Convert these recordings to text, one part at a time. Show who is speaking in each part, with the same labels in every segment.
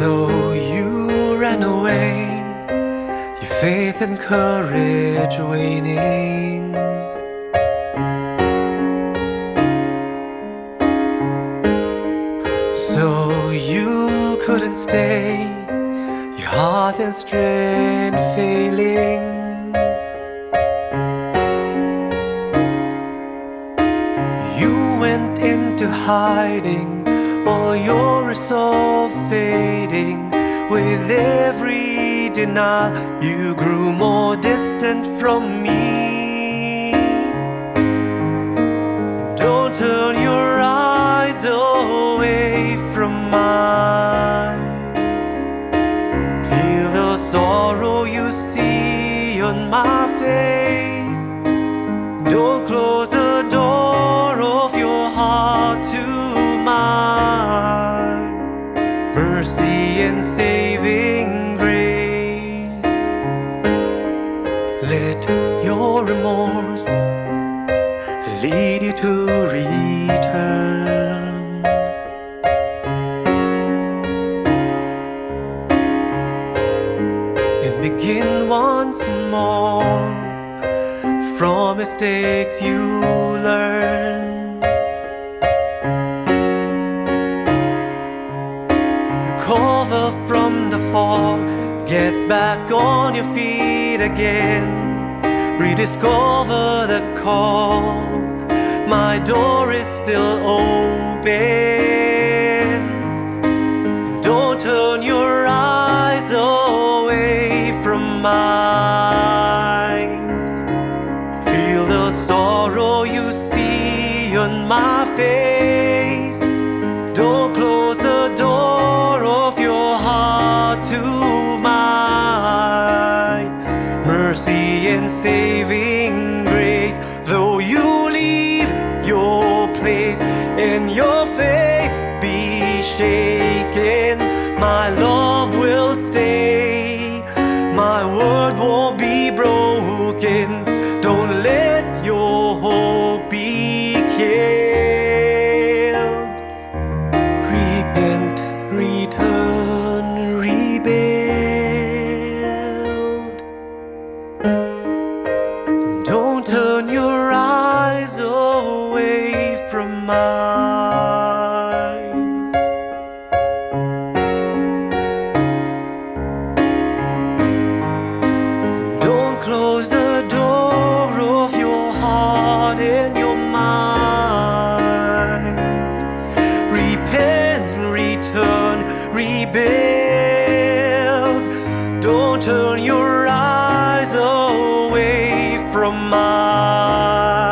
Speaker 1: So you ran away, your faith and courage waning. So you couldn't stay, your heart and strength failing. You went into hiding, all your resolve fading. With every denial, you grew more distant from me. Don't turn your eyes away from mine. Feel the sorrow you see on my face. Don't close the door of your heart to mine. Mercy and saving grace. Let your remorse lead you to return. And begin once more. From mistakes you learn. Recover from the fall, get back on your feet again. Rediscover the call, my door is still open. Don't turn your eyes away from mine. Feel the sorrow you see on my face. Don't close the door of your heart to mine. Mercy and saving grace. Though you leave your place and your faith be shaken, my love will stay, my word won't be broken. Don't let your hope be killed. Repent, return, rebuild. Don't turn your eyes away from mine. Don't close the door of your heart and your mind. Repent, return, rebuild. Don't turn your eyes away from mine.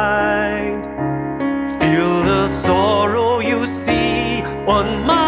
Speaker 1: Feel the sorrow you see on my